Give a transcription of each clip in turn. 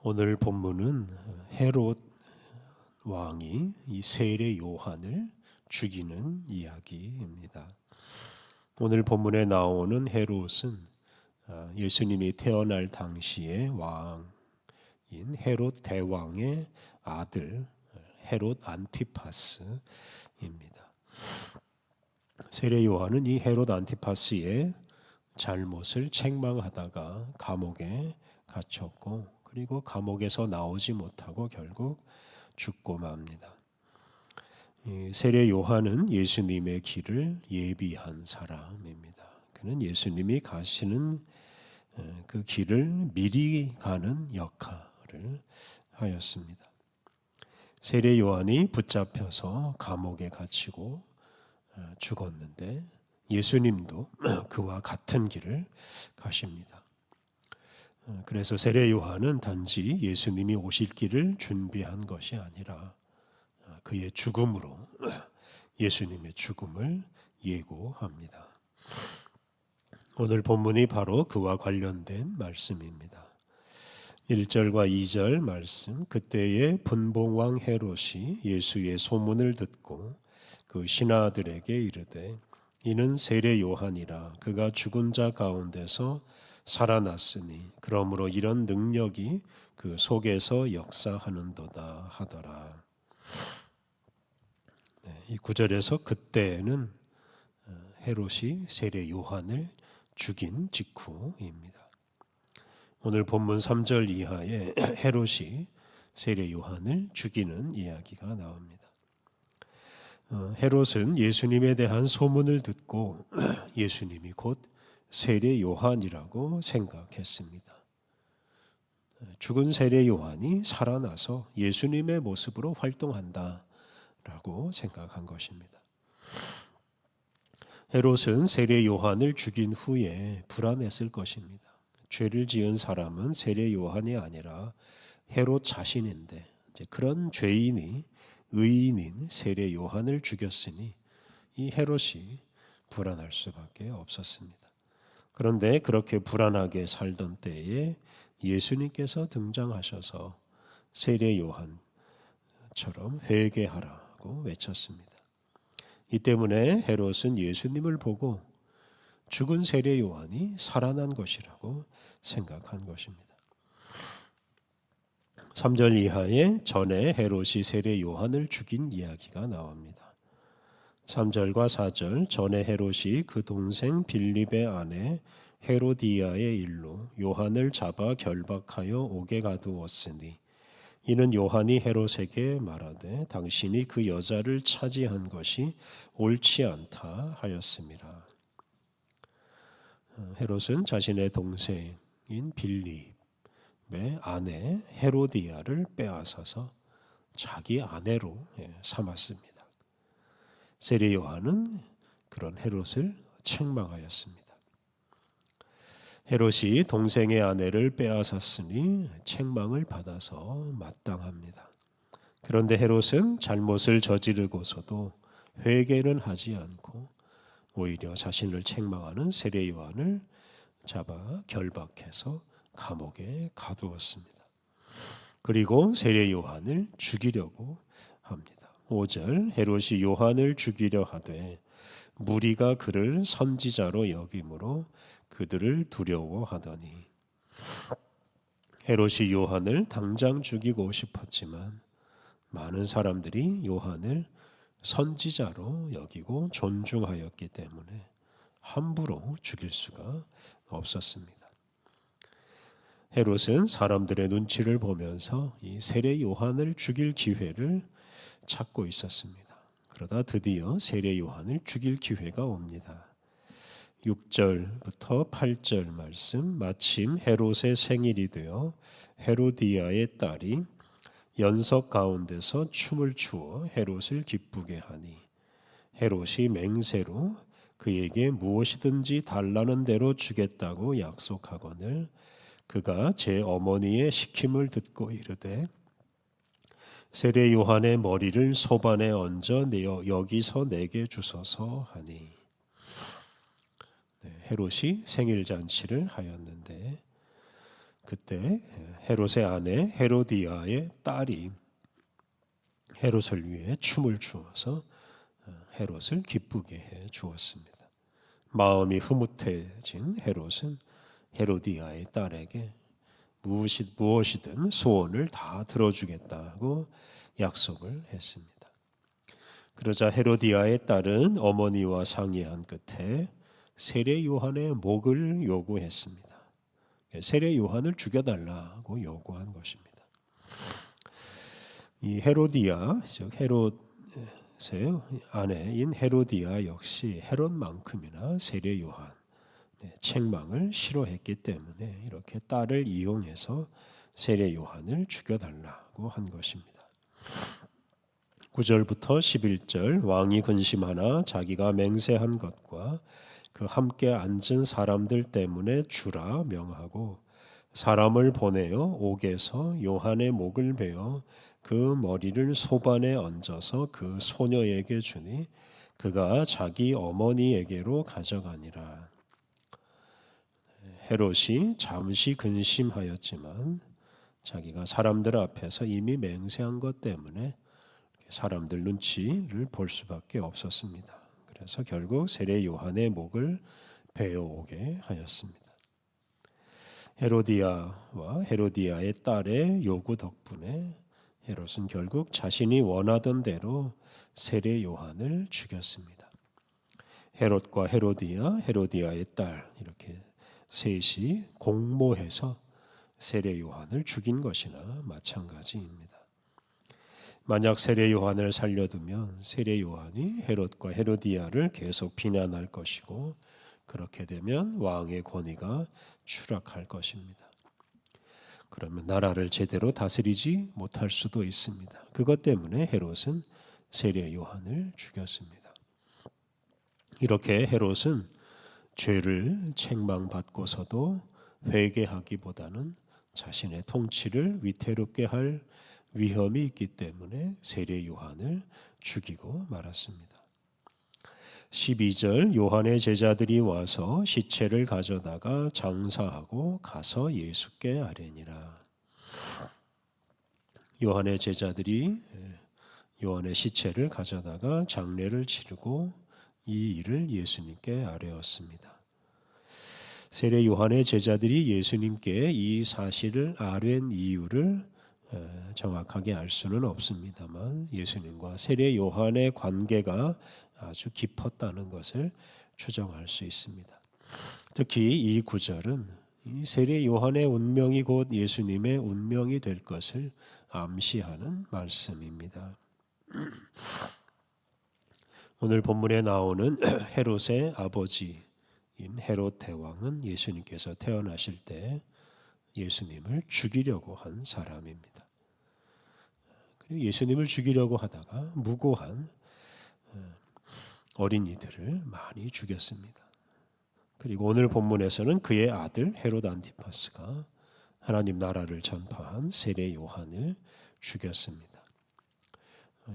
오늘 본문은 헤롯 왕이 이 세례 요한을 죽이는 이야기입니다. 오늘 본문에 나오는 헤롯은 예수님이 태어날 당시의 왕인 헤롯 대왕의 아들 헤롯 안티파스입니다. 세례 요한은 이 헤롯 안티파스의 잘못을 책망하다가 감옥에 갇혔고, 그리고 감옥에서 나오지 못하고 결국 죽고 맙니다. 세례 요한은 예수님의 길을 예비한 사람입니다. 그는 예수님이 가시는 그 길을 미리 가는 역할을 하였습니다. 세례 요한이 붙잡혀서 감옥에 갇히고 죽었는데 예수님도 그와 같은 길을 가십니다. 그래서 세례 요한은 단지 예수님이 오실 길을 준비한 것이 아니라 그의 죽음으로 예수님의 죽음을 예고합니다. 오늘 본문이 바로 그와 관련된 말씀입니다. 1절과 2절 말씀, 그때에 분봉왕 헤롯이 예수의 소문을 듣고 그 신하들에게 이르되 이는 세례 요한이라 그가 죽은 자 가운데서 살아났으니 그러므로 이런 능력이 그 속에서 역사하는도다 하더라. 이 구절에서 그때는 헤롯이 세례 요한을 죽인 직후입니다. 오늘 본문 3절 이하에 헤롯이 세례 요한을 죽이는 이야기가 나옵니다. 헤롯은 예수님에 대한 소문을 듣고 예수님이 곧 세례 요한이라고 생각했습니다. 죽은 세례 요한이 살아나서 예수님의 모습으로 활동한다라고 생각한 것입니다. 헤롯은 세례 요한을 죽인 후에 불안했을 것입니다. 죄를 지은 사람은 세례 요한이 아니라 헤롯 자신인데 그런 죄인이 의인인 세례 요한을 죽였으니 이 헤롯이 불안할 수밖에 없었습니다. 그런데 그렇게 불안하게 살던 때에 예수님께서 등장하셔서 세례 요한처럼 회개하라고 외쳤습니다. 이 때문에 헤롯은 예수님을 보고 죽은 세례 요한이 살아난 것이라고 생각한 것입니다. 3절 이하에 전에 헤롯이 세례 요한을 죽인 이야기가 나옵니다. 3절과 4절, 전에 헤롯이 그 동생 빌립의 아내 헤로디아의 일로 요한을 잡아 결박하여 옥에 가두었으니 이는 요한이 헤롯에게 말하되 당신이 그 여자를 차지한 것이 옳지 않다 하였습니다. 헤롯은 자신의 동생인 빌립의 아내 헤로디아를 빼앗아서 자기 아내로 삼았습니다. 세례 요한은 그런 헤롯을 책망하였습니다. 헤롯이 동생의 아내를 빼앗았으니 책망을 받아서 마땅합니다. 그런데 헤롯은 잘못을 저지르고서도 회개는 하지 않고 오히려 자신을 책망하는 세례 요한을 잡아 결박해서 감옥에 가두었습니다. 그리고 세례 요한을 죽이려고 합니다. 5절, 헤롯이 요한을 죽이려 하되 무리가 그를 선지자로 여김으로 그들을 두려워하더니 헤롯이 요한을 당장 죽이고 싶었지만 많은 사람들이 요한을 선지자로 여기고 존중하였기 때문에 함부로 죽일 수가 없었습니다. 헤롯은 사람들의 눈치를 보면서 이 세례 요한을 죽일 기회를 찾고 있었습니다. 그러다 드디어 세례 요한을 죽일 기회가 옵니다. 6절부터 8절 말씀, 마침 헤롯의 생일이 되어 헤로디아의 딸이 연석 가운데서 춤을 추어 헤롯을 기쁘게 하니 헤롯이 맹세로 그에게 무엇이든지 달라는 대로 주겠다고 약속하거늘 그가 제 어머니의 시킴을 듣고 이르되 세례 요한의 머리를 소반에 얹어 여기서 내게 주소서 하니 헤롯이 생일 잔치를 하였는데 그때 헤롯의 아내 헤로디아의 딸이 헤롯을 위해 춤을 추어서 헤롯을 기쁘게 해 주었습니다. 마음이 흐뭇해진 헤롯은 헤로디아의 딸에게 무엇이든 소원을 다 들어주겠다고 약속을 했습니다. 그러자 헤로디아의 딸은 어머니와 상의한 끝에 세례 요한의 목을 요구했습니다. 세례 요한을 죽여달라고 요구한 것입니다. 이 헤로디아, 즉 헤롯의 아내인 헤로디아 역시 헤롯만큼이나 세례 요한 책망을 싫어했기 때문에 이렇게 딸을 이용해서 세례 요한을 죽여달라고 한 것입니다. 9절부터 11절 왕이 근심하나 자기가 맹세한 것과 그 함께 앉은 사람들 때문에 주라 명하고 사람을 보내어 옥에서 요한의 목을 베어 그 머리를 소반에 얹어서 그 소녀에게 주니 그가 자기 어머니에게로 가져가니라. 헤롯이 잠시 근심하였지만 자기가 사람들 앞에서 이미 맹세한 것 때문에 사람들 눈치를 볼 수밖에 없었습니다. 그래서 결국 세례 요한의 목을 베어오게 하였습니다. 헤로디아와 헤로디아의 딸의 요구 덕분에 헤롯은 결국 자신이 원하던 대로 세례 요한을 죽였습니다. 헤롯과 헤로디아, 헤로디아의 딸 이렇게 셋이 공모해서 세례 요한을 죽인 것이나 마찬가지입니다. 만약 세례 요한을 살려두면 세례 요한이 헤롯과 헤로디아를 계속 비난할 것이고 그렇게 되면 왕의 권위가 추락할 것입니다. 그러면 나라를 제대로 다스리지 못할 수도 있습니다. 그것 때문에 헤롯은 세례 요한을 죽였습니다. 이렇게 헤롯은 죄를 책망받고서도 회개하기보다는 자신의 통치를 위태롭게 할 위험이 있기 때문에 세례 요한을 죽이고 말았습니다. 12절 요한의 제자들이 와서 시체를 가져다가 장사하고 가서 예수께 아뢰니라. 요한의 제자들이 요한의 시체를 가져다가 장례를 치르고 이 일을 예수님께 아뢰었습니다. 세례 요한의 제자들이 예수님께 이 사실을 아뢰는 이유를 정확하게 알 수는 없습니다만 예수님과 세례 요한의 관계가 아주 깊었다는 것을 추정할 수 있습니다. 특히 이 구절은 이 세례 요한의 운명이 곧 예수님의 운명이 될 것을 암시하는 말씀입니다. 오늘 본문에 나오는 헤롯의 아버지인 헤롯 대왕은 예수님께서 태어나실 때 예수님을 죽이려고 한 사람입니다. 그리고 예수님을 죽이려고 하다가 무고한 어린이들을 많이 죽였습니다. 그리고 오늘 본문에서는 그의 아들 헤롯 안티파스가 하나님 나라를 전파한 세례 요한을 죽였습니다.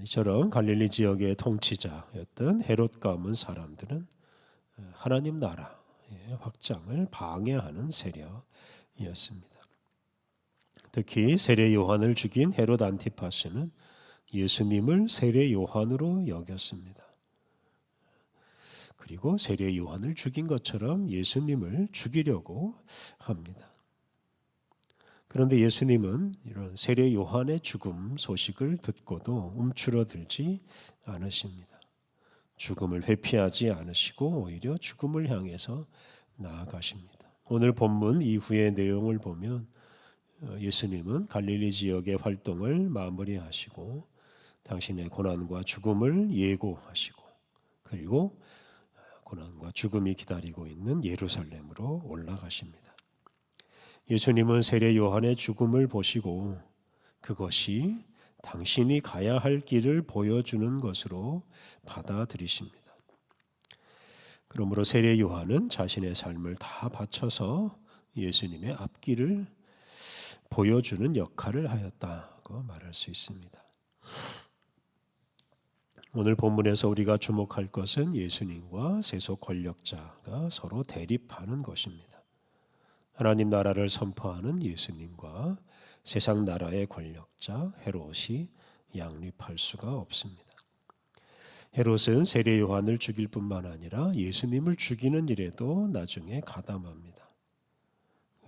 이처럼 갈릴리 지역의 통치자였던 헤롯 가문 사람들은 하나님 나라의 확장을 방해하는 세력이었습니다. 특히 세례 요한을 죽인 헤롯 안티파스는 예수님을 세례 요한으로 여겼습니다. 그리고 세례 요한을 죽인 것처럼 예수님을 죽이려고 합니다. 그런데 예수님은 이런 세례 요한의 죽음 소식을 듣고도 움츠러들지 않으십니다. 죽음을 회피하지 않으시고 오히려 죽음을 향해서 나아가십니다. 오늘 본문 이후의 내용을 보면 예수님은 갈릴리 지역의 활동을 마무리하시고 당신의 고난과 죽음을 예고하시고 그리고 고난과 죽음이 기다리고 있는 예루살렘으로 올라가십니다. 예수님은 세례 요한의 죽음을 보시고 그것이 당신이 가야 할 길을 보여주는 것으로 받아들이십니다. 그러므로 세례 요한은 자신의 삶을 다 바쳐서 예수님의 앞길을 보여주는 역할을 하였다고 말할 수 있습니다. 오늘 본문에서 우리가 주목할 것은 예수님과 세속 권력자가 서로 대립하는 것입니다. 하나님 나라를 선포하는 예수님과 세상 나라의 권력자 헤롯이 양립할 수가 없습니다. 헤롯은 세례 요한을 죽일 뿐만 아니라 예수님을 죽이는 일에도 나중에 가담합니다.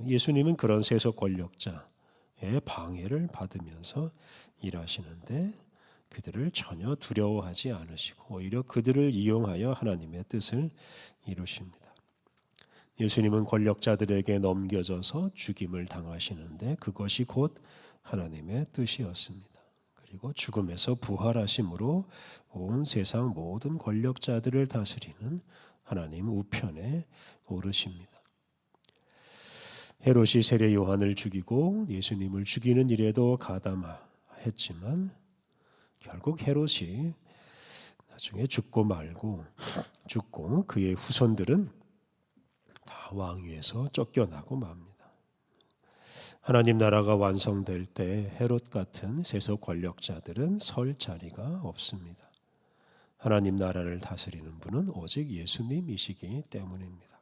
예수님은 그런 세속 권력자의 방해를 받으면서 일하시는데 그들을 전혀 두려워하지 않으시고 오히려 그들을 이용하여 하나님의 뜻을 이루십니다. 예수님은 권력자들에게 넘겨져서 죽임을 당하시는데 그것이 곧 하나님의 뜻이었습니다. 그리고 죽음에서 부활하심으로 온 세상 모든 권력자들을 다스리는 하나님 우편에 오르십니다. 헤롯이 세례 요한을 죽이고 예수님을 죽이는 일에도 가담했지만 결국 헤롯이 나중에 죽고 그의 후손들은 다 왕위에서 쫓겨나고 맙니다. 하나님 나라가 완성될 때 헤롯 같은 세속 권력자들은 설 자리가 없습니다. 하나님 나라를 다스리는 분은 오직 예수님이시기 때문입니다.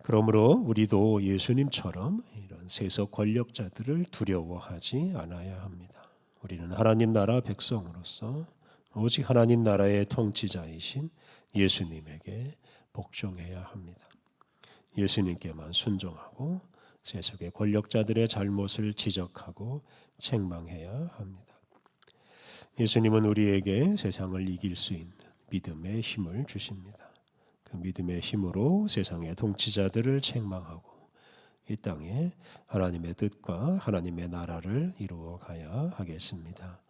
그러므로 우리도 예수님처럼 이런 세속 권력자들을 두려워하지 않아야 합니다. 우리는 하나님 나라 백성으로서 오직 하나님 나라의 통치자이신 예수님에게 복종해야 합니다. 예수님께만 순종하고 세속의 권력자들의 잘못을 지적하고 책망해야 합니다. 예수님은 우리에게 세상을 이길 수 있는 믿음의 힘을 주십니다. 그 믿음의 힘으로 세상의 통치자들을 책망하고 이 땅에 하나님의 뜻과 하나님의 나라를 이루어 가야 하겠습니다.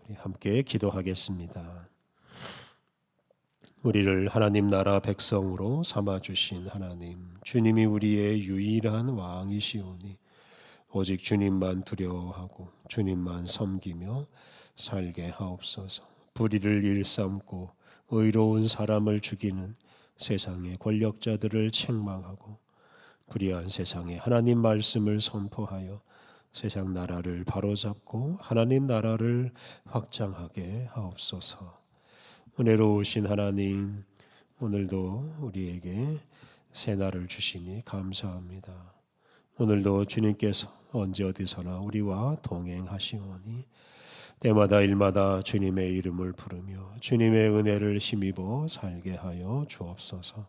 우리 함께 기도하겠습니다. 우리를 하나님 나라 백성으로 삼아주신 하나님, 주님이 우리의 유일한 왕이시오니 오직 주님만 두려워하고 주님만 섬기며 살게 하옵소서. 불의를 일삼고 의로운 사람을 죽이는 세상의 권력자들을 책망하고 불의한 세상에 하나님 말씀을 선포하여 세상 나라를 바로잡고 하나님 나라를 확장하게 하옵소서. 은혜로우신 하나님, 오늘도 우리에게 새날을 주시니 감사합니다. 오늘도 주님께서 언제 어디서나 우리와 동행하시오니 때마다 일마다 주님의 이름을 부르며 주님의 은혜를 힘입어 살게 하여 주옵소서.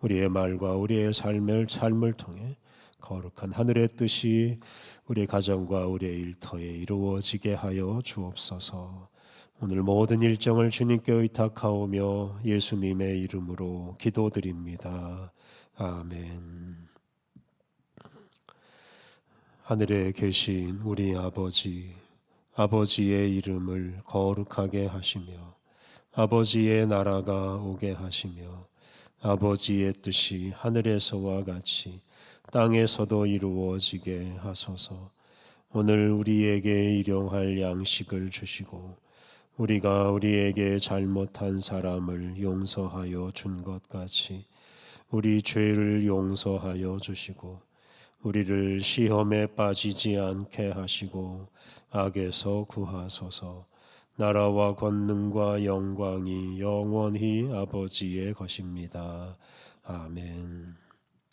우리의 말과 우리의 삶을 통해 거룩한 하늘의 뜻이 우리 가정과 우리의 일터에 이루어지게 하여 주옵소서. 오늘 모든 일정을 주님께 의탁하오며 예수님의 이름으로 기도드립니다. 아멘. 하늘에 계신 우리 아버지의 이름을 거룩하게 하시며 아버지의 나라가 오게 하시며 아버지의 뜻이 하늘에서와 같이 땅에서도 이루어지게 하소서. 오늘 우리에게 일용할 양식을 주시고 우리가 우리에게 잘못한 사람을 용서하여 준 것 같이 우리 죄를 용서하여 주시고 우리를 시험에 빠지지 않게 하시고 악에서 구하소서. 나라와 권능과 영광이 영원히 아버지의 것입니다. 아멘.